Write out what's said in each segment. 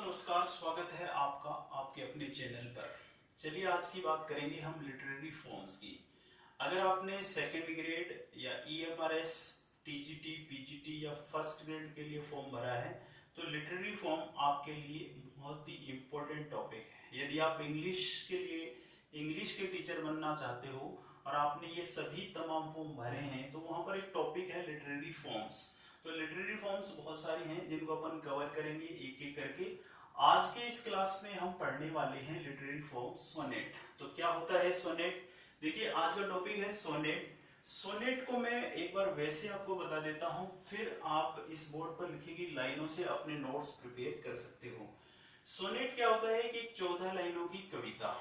नमस्कार, स्वागत है आपका आपके अपने चैनल पर। चलिए आज की बात करेंगे हम लिटरेरी फॉर्म्स की। अगर आपने सेकेंड ग्रेड या ईएमआरएस, टीजीटी, पीजीटी या फर्स्ट ग्रेड के लिए फॉर्म भरा है तो लिटरेरी फॉर्म आपके लिए बहुत ही इम्पोर्टेंट टॉपिक है। यदि आप इंग्लिश के टीचर बनना चाहते हो और आपने ये सभी तमाम फॉर्म भरे हैं तो वहां पर एक टॉपिक है लिटरेरी फॉर्म्स। तो लिटरेरी फॉर्म्स बहुत सारी हैं जिनको अपन कवर करेंगे एक एक करके। आज के इस क्लास में हम पढ़ने वाले हैं लिटरेरी फॉर्म सोनेट। तो क्या होता है सोनेट? देखिए आज का टॉपिक है सोनेट। सोनेट को मैं एक बार वैसे आपको बता देता हूं, फिर आप इस बोर्ड पर लिखी गई लाइनों से अपने नोट्स प्रिपेयर कर सकते हो। सोनेट क्या होता है कि 14 लाइनों की कविता,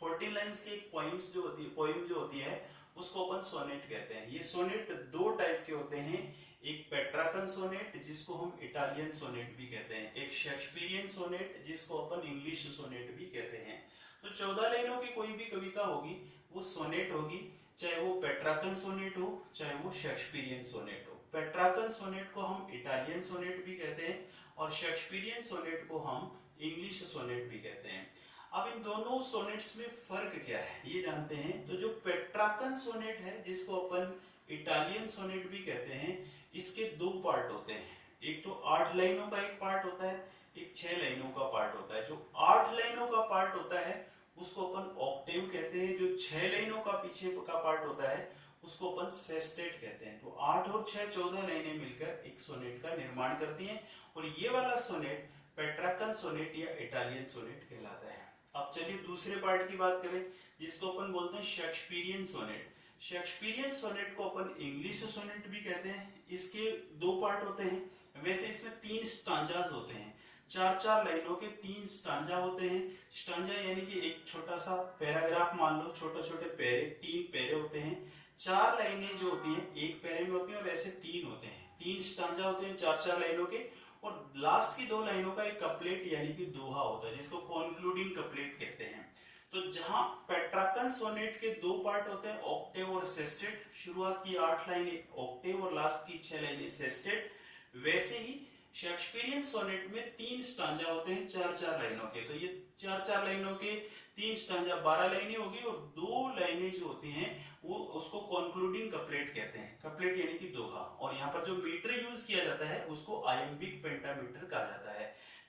14 लाइंस की एक पोइम जो होती है उसको अपन सोनेट कहते हैं। ये सोनेट दो टाइप के होते हैं, एक पेट्राकन सोनेट जिसको हम इटालियन सोनेट भी कहते हैं, एक शेक्सपियरियन सोनेट जिसको अपन इंग्लिश सोनेट भी कहते हैं। तो 14 लाइनों की कोई भी कविता होगी वो सोनेट होगी, चाहे वो पेट्राकन सोनेट हो चाहे वो शेक्सपियरियन सोनेट हो। पेट्राकन सोनेट को हम इटालियन सोनेट भी कहते हैं और शेक्सपियरियन सोनेट को हम इंग्लिश सोनेट भी कहते हैं। अब इन दोनों सोनेट्स में फर्क क्या है ये जानते हैं। तो जो पेट्राकन सोनेट है जिसको अपन इटालियन सोनेट भी कहते हैं, इसके दो पार्ट होते हैं। एक तो 8 लाइनों का एक पार्ट होता है, एक 6 लाइनों का पार्ट होता है। जो 8 लाइनों का पार्ट होता है उसको अपन ऑक्टेव कहते हैं, जो 6 लाइनों का पीछे का पार्ट होता है उसको अपन सेस्टेट कहते हैं। तो 8 और 6 14 लाइनें मिलकर एक सोनेट का निर्माण करती हैं और ये वाला सोनेट पेट्राकन सोनेट या इटालियन सोनेट कहलाता है। अब चलिए दूसरे पार्ट की बात करें जिसको अपन बोलते हैं शेक्सपियरियन सोनेट। शेक्सपियरियन सोनेट को अपन इंग्लिश सोनेट भी कहते हैं। इसके दो पार्ट होते हैं। वैसे इसमें 3 स्टांजास होते हैं, 4-4 लाइनों के 3 स्टांजा होते हैं। स्टांजा यानी कि एक छोटा सा पैराग्राफ मान लो, छोटे छोटे पैरे, 3 पैरे होते हैं। 4 लाइनें जो होती हैं एक पैरे में होती हैं और ऐसे 3 होते हैं। 3 स्टांजा होते हैं 4-4 लाइनों के और लास्ट की 2 लाइनों का एक कपलेट यानी कि दोहा होता है जिसको कॉन्क्लूडिंग कपलेट कहते हैं। तो जहां पेट्राकन सोनेट के दो पार्ट होते हैं ऑक्टेव और सेस्टेट, शुरुआत की 8 लाइनें ऑक्टेव और लास्ट की 6 लाइनें सेस्टेट, वैसे ही शेक्सपियरियन सोनेट में 3 स्टांजा होते हैं 4-4 लाइनों के। तो ये 4-4 लाइनों के 3 स्टांजा 12 लाइनें होगी और 2 लाइनें जो होती हैं वो उसको कॉन्क्लूडिंग कपलेट कहते हैं। कपलेट यानी कि दोहा। और यहाँ पर जो मीटर यूज किया जाता है उसको आयम्बिक पेंटामीटर कहा जाता है।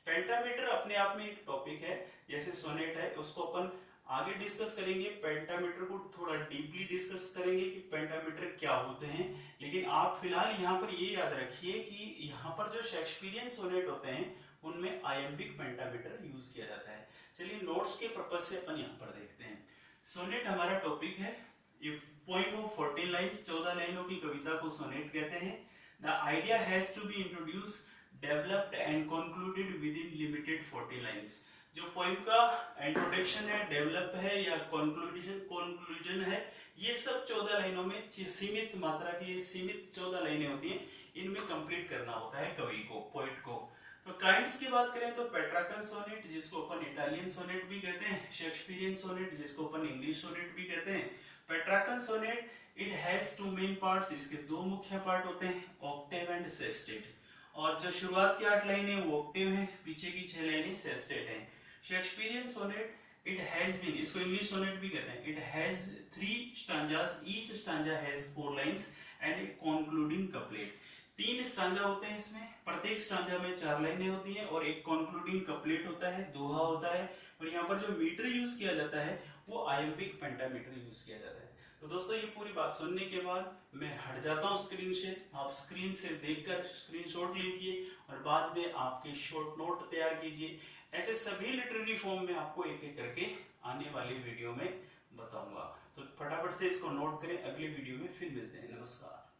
पेंटामीटर अपने आप में एक टॉपिक है, जैसे सोनेट है उसको अपन आगे डिस्कस करेंगे। पेंटामीटर को थोड़ा डीपली डिस्कस करेंगे कि पेंटामीटर क्या होते हैं, लेकिन आप फिलहाल यहाँ पर ये याद रखिए कि यहाँ पर जो शेक्सपियरियन सोनेट होते हैं उनमें आयम्बिक पेंटामीटर यूज किया जाता है। चलिए नोट्स के पर्पज से अपन यहाँ पर देखते हैं। सोनेट हमारा टॉपिक है। इफ पोएम ऑफ 14 लाइन्स, 14 लाइनों की कविता को सोनेट कहते हैं। The idea has to be introduced, developed and concluded within limited 14 lines. जो पोएम का इंट्रोडक्शन है, डेवलप है या कंक्लूजन है, ये सब 14 लाइनों में सीमित मात्रा की सीमित 14 लाइनें होती हैं, इनमें कंप्लीट करना होता है कवि को, पोएट को। तो काइंड्स की बात करें तो पेट्राकन सोनेट जिसको अपन इटालियन सोनेट भी कहते हैं, शेक्सपियरियन सोनेट जिसको अपन इंग्लिश सोनेट भी कहते हैं। Petrarchan sonnet it has 2 main parts, इसके 2 मुख्य पार्ट होते हैं, ऑक्टेव एंड सेस्टेट। और जो शुरुआत की 8 लाइनें वो ऑक्टेव है, पीछे की 6 लाइनें सेस्टेट हैं। Shakespearean sonnet it has been, इसको इंग्लिश सोनेट भी कहते हैं, it has 3 stanzas, each stanza has 4 lines and a concluding couplet. 3 stanza होते हैं इसमें, प्रत्येक स्टांजा में 4 लाइनें होती हैं और एक कंक्लूडिंग कपलेट होता है, दोहा होता है। और यहाँ पर जो मीटर यूज किया जाता है वो आयम्बिक पेंटामीटर यूज किया जाता है। तो दोस्तों ये पूरी बात सुनने के बाद मैं हट जाता हूँ स्क्रीन से। आप स्क्रीन से देखकर स्क्रीनशॉट लीजिए और बाद में आपके शॉर्ट नोट तैयार कीजिए। ऐसे सभी लिटरेरी फॉर्म में आपको एक एक करके आने वाली वीडियो में बताऊंगा। तो फटाफट से इसको नोट करें, अगले वीडियो में फिर मिलते हैं। नमस्कार।